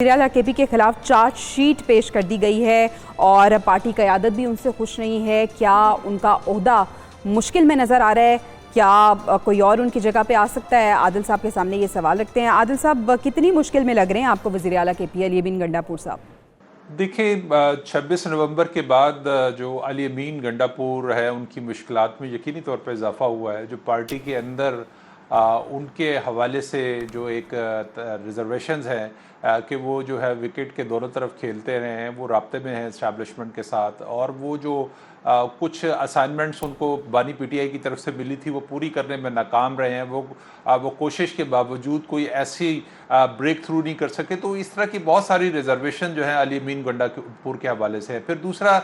वज़ीर-ए-आला KP के खिलाफ chargesheet पेश कर दी गई है और पार्टी क़यादत भी उनसे खुश नहीं है। क्या उनका ओहदा मुश्किल में नज़र आ रहा है? क्या कोई और उनकी जगह पे आ सकता है? आदिल साहब के सामने ये सवाल रखते हैं। आदिल साहब, कितनी मुश्किल में लग रहे हैं आपको वज़ीर-ए-आला केपी अली अमीन गंडापुर साहब? देखिए, 26 नवंबर के बाद जो अली अमीन गंडापुर है उनकी मुश्किलात में यकीनी तौर पर इजाफा हुआ है। जो पार्टी के अंदर उनके हवाले से जो एक रिजर्वेशंस हैं कि वो जो है विकेट के दोनों तरफ खेलते रहे हैं, वो राब्ते में हैं इस्टेब्लिशमेंट के साथ, और वो जो कुछ असाइनमेंट्स उनको बानी पीटीआई की तरफ से मिली थी वो पूरी करने में नाकाम रहे हैं। वो कोशिश के बावजूद कोई ऐसी ब्रेक थ्रू नहीं कर सके। तो इस तरह की बहुत सारी रिजर्वेशन जो है अली अमीन गंडापुर के हवाले से है। फिर दूसरा,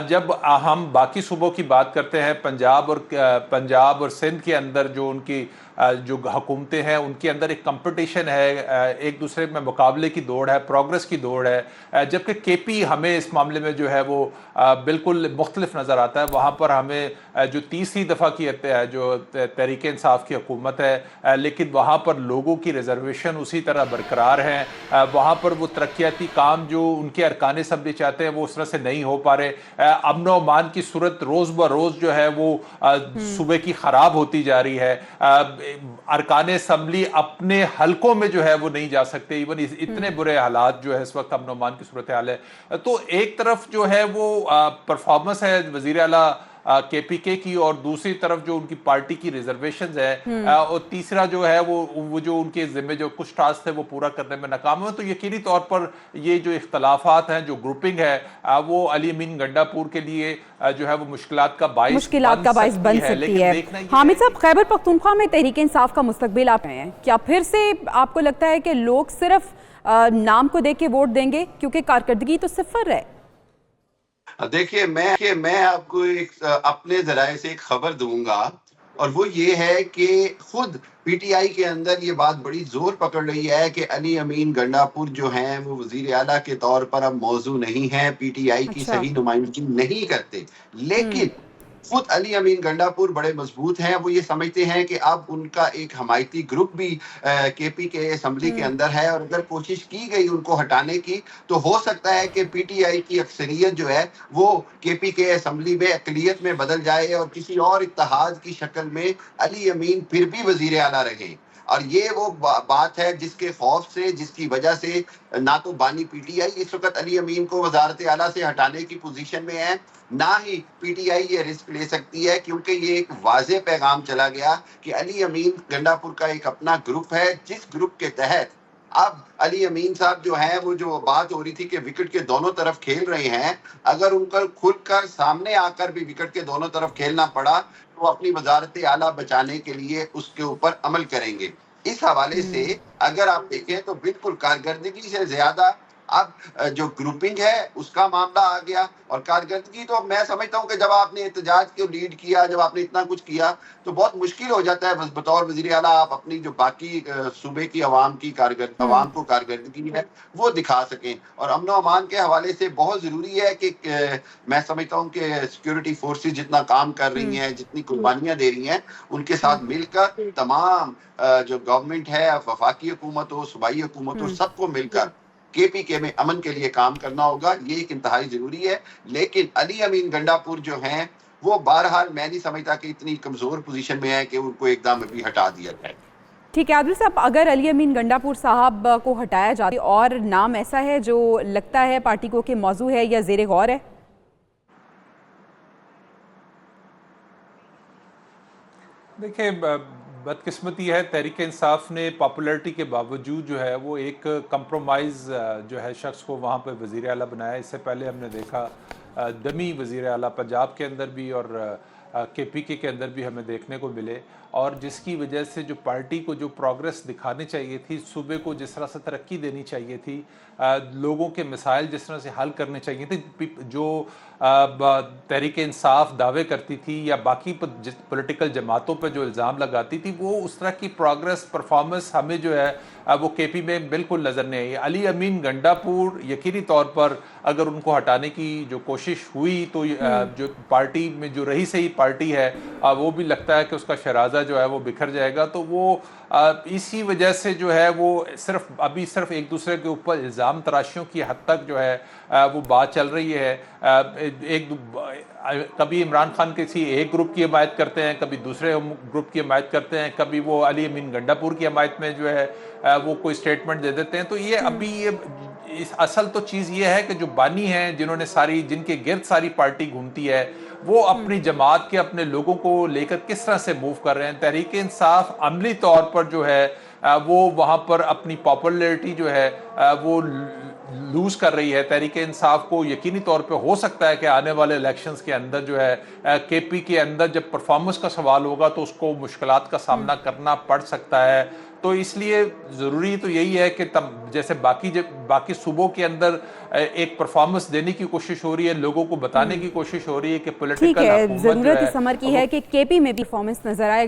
जब हम बाकी सूबों की बात करते हैं, पंजाब और सिंध के अंदर जो उनकी जो हुकूमतें हैं उनके अंदर एक कंपटीशन है, एक दूसरे में मुकाबले की दौड़ है, प्रोग्रेस की दौड़ है। जबकि केपी हमें इस मामले में जो है वो बिल्कुल मुख्तलिफ नज़र आता है। वहाँ पर हमें जो तीसरी दफ़ा की जो तहरीक इंसाफ की हुकूमत है, लेकिन वहाँ पर लोगों की रिजर्वेशन उसी तरह बरकरार हैं। वहाँ पर वो तरक्याती काम जो उनके अरकान असम्बली चाहते हैं वो उस तरह से नहीं हो पा रहे। अमन व अमान की सूरत रोज़ ब रोज़ जो है वो सूबे की ख़राब होती जा रही है। अरकान असम्बली अपने हलकों में जो है वो नहीं जा सकते। इवन इतने बुरे हालात जो है इस वक्त अमन ओमान की सूरत हाल है। तो एक तरफ जो है वो परफॉर्मेंस है वज़ीर आला केपीके की, और दूसरी तरफ जो उनकी पार्टी की रिजर्वेशंस है, और तीसरा जो है वो जो उनके जिम्मे जो कुछ टास्क थे वो पूरा करने में नाकाम हुए। तो यकीनी तौर पर ये जो इख्तलाफात हैं, जो ग्रुपिंग है, वो अली अमीन गंडापुर के लिए जो है वो मुश्किलात का बाइस बन सकती है। हामिद साहब, खैबर पख्तूनख्वा में तहरीक इंसाफ का मुस्तकबिल आप हैं, क्या फिर से आपको लगता है कि लोग सिर्फ नाम को देख के वोट देंगे, क्योंकि कारकर्दगी तो सिफर है? देखिए, मैं आपको एक अपने जराये से एक खबर दूंगा, और वो ये है कि खुद पीटीआई के अंदर ये बात बड़ी जोर पकड़ रही है कि अली अमीन गंडापुर जो हैं वो वजीर आला के तौर पर अब मौजू नहीं है, पीटीआई की सही नुमाइंदगी नहीं करते। लेकिन खुद अली अमीन गंडापुर बड़े मजबूत हैं। वो ये समझते हैं कि अब उनका एक हमायती ग्रुप भी केपी के असम्बली के अंदर है, और अगर कोशिश की गई उनको हटाने की तो हो सकता है कि पीटीआई की अक्सरियत जो है वो केपी के असम्बली में अकलियत में बदल जाए और किसी और इत्तेहाद की शक्ल में अली अमीन फिर भी वजीर आला रहे। और ये वो बात है जिसके खौफ से, जिसकी वजह से ना तो बानी पीटीआई इस वक्त अली अमीन को वजारत आला से हटाने की पोजीशन में है, ना ही पीटीआई ये रिस्क ले सकती है, क्योंकि ये एक वाज़ेह पैगाम चला गया कि अली अमीन गंडापुर का एक अपना ग्रुप है, जिस ग्रुप के तहत अब अली अमीन साहब जो हैं, वो जो बात हो रही थी कि विकेट के दोनों तरफ खेल रहे हैं, अगर उनका खुलकर सामने आकर भी विकेट के दोनों तरफ खेलना पड़ा तो अपनी वजारत आला बचाने के लिए उसके ऊपर अमल करेंगे। इस हवाले से अगर आप देखें तो बिल्कुल कारकर्दगी से ज्यादा अब जो ग्रुपिंग है उसका मामला आ गया। और कारकर्दगी तो मैं समझता हूं कि जब आपने एहतजाज को लीड किया, जब आपने इतना कुछ किया, तो बहुत मुश्किल हो जाता है बस बतौर वजीर आला आप अपनी जो बाकी सूबे की आवाम को कारकर्दगी है वो दिखा सकें। और अमन अमान के हवाले से बहुत जरूरी है कि मैं समझता हूँ कि सिक्योरिटी फोर्सेज जितना काम कर रही हैं, जितनी कुर्बानियां दे रही हैं, उनके साथ मिलकर तमाम जो गवर्नमेंट है, वफाकी हुकूमत हो, सूबाई हुकूमत हो, सबको मिलकर केपीके में अमन के लिए काम करना होगा। ये एक इंतहाई जरूरी है। लेकिन अली अमीन गंडापुर जो हैं वो बहरहाल मैं नहीं समझता कि इतनी कमजोर पोजीशन में है कि उनको एकदम भी हटा दिया जाए। ठीक है आदिल साहब, अगर अली अमीन गंडापुर साहब को हटाया जाए और नाम ऐसा है जो लगता है पार्टी को कि मौजू है या ज़ेरे गौर है? देखिए, बदकिस्मती है, तहरीक इंसाफ ने पॉपुलैरिटी के बावजूद जो है वो एक कंप्रोमाइज़ जो है शख्स को वहाँ पर वज़ीर आला बनाया। इससे पहले हमने देखा दमी वज़ीर आला पंजाब के अंदर भी और केपीके के अंदर भी हमें देखने को मिले, और जिसकी वजह से जो पार्टी को जो प्रोग्रेस दिखानी चाहिए थी, सूबे को जिस तरह से तरक्की देनी चाहिए थी, लोगों के मसाइल जिस तरह से हल करने चाहिए थे, जो तहरीक इंसाफ दावे करती थी या बाकी पॉलिटिकल जमातों पर जो इल्ज़ाम लगाती थी, वो उस तरह की प्रोग्रेस परफॉर्मेंस हमें जो है वो केपी में बिल्कुल नज़र नहीं आई। अली अमीन गंडापुर यकीनी तौर पर अगर उनको हटाने की जो कोशिश हुई तो जो पार्टी में जो रही सही पार्टी है वो भी लगता है कि उसका शराजा ओहदा जो है वो बिखर जाएगा। तो वो इसी वजह से जो है वो सिर्फ एक दूसरे के ऊपर इल्ज़ाम तराशियों की हद तक जो है वो बात चल रही है। कभी इमरान खान किसी एक ग्रुप की हमायत करते हैं, कभी दूसरे ग्रुप की हमायत करते हैं, कभी वो अली अमीन गंडापुर की हमायत में जो है वो कोई स्टेटमेंट दे देते हैं। तो ये अभी ये असल तो चीज़ ये है कि जो बानी हैं, जिनके गिर्द सारी पार्टी घूमती है, वो अपनी जमात के अपने लोगों को लेकर किस तरह से मूव कर रहे हैं। तहरीक इंसाफ अमली तौर पर जो है वो वहाँ पर अपनी पॉपुलैरिटी जो है वो लूज कर रही है। तहरीक इंसाफ को यकीनी तौर पे हो सकता है कि आने वाले इलेक्शंस के अंदर जो है केपी के अंदर जब परफॉर्मेंस का सवाल होगा तो उसको मुश्किलात का सामना करना पड़ सकता है। तो इसलिए ज़रूरी तो यही है कि तब जैसे बाकी सूबों के अंदर एक परफॉर्मेंस देने की कोशिश हो रही है, लोगों को बताने की कोशिश हो रही है कि ठीक पॉलिटिकल है, हुकूमत जो ज़रूरत है इस अमर की है कि केपी में भी परफॉर्मेंस नजर आए।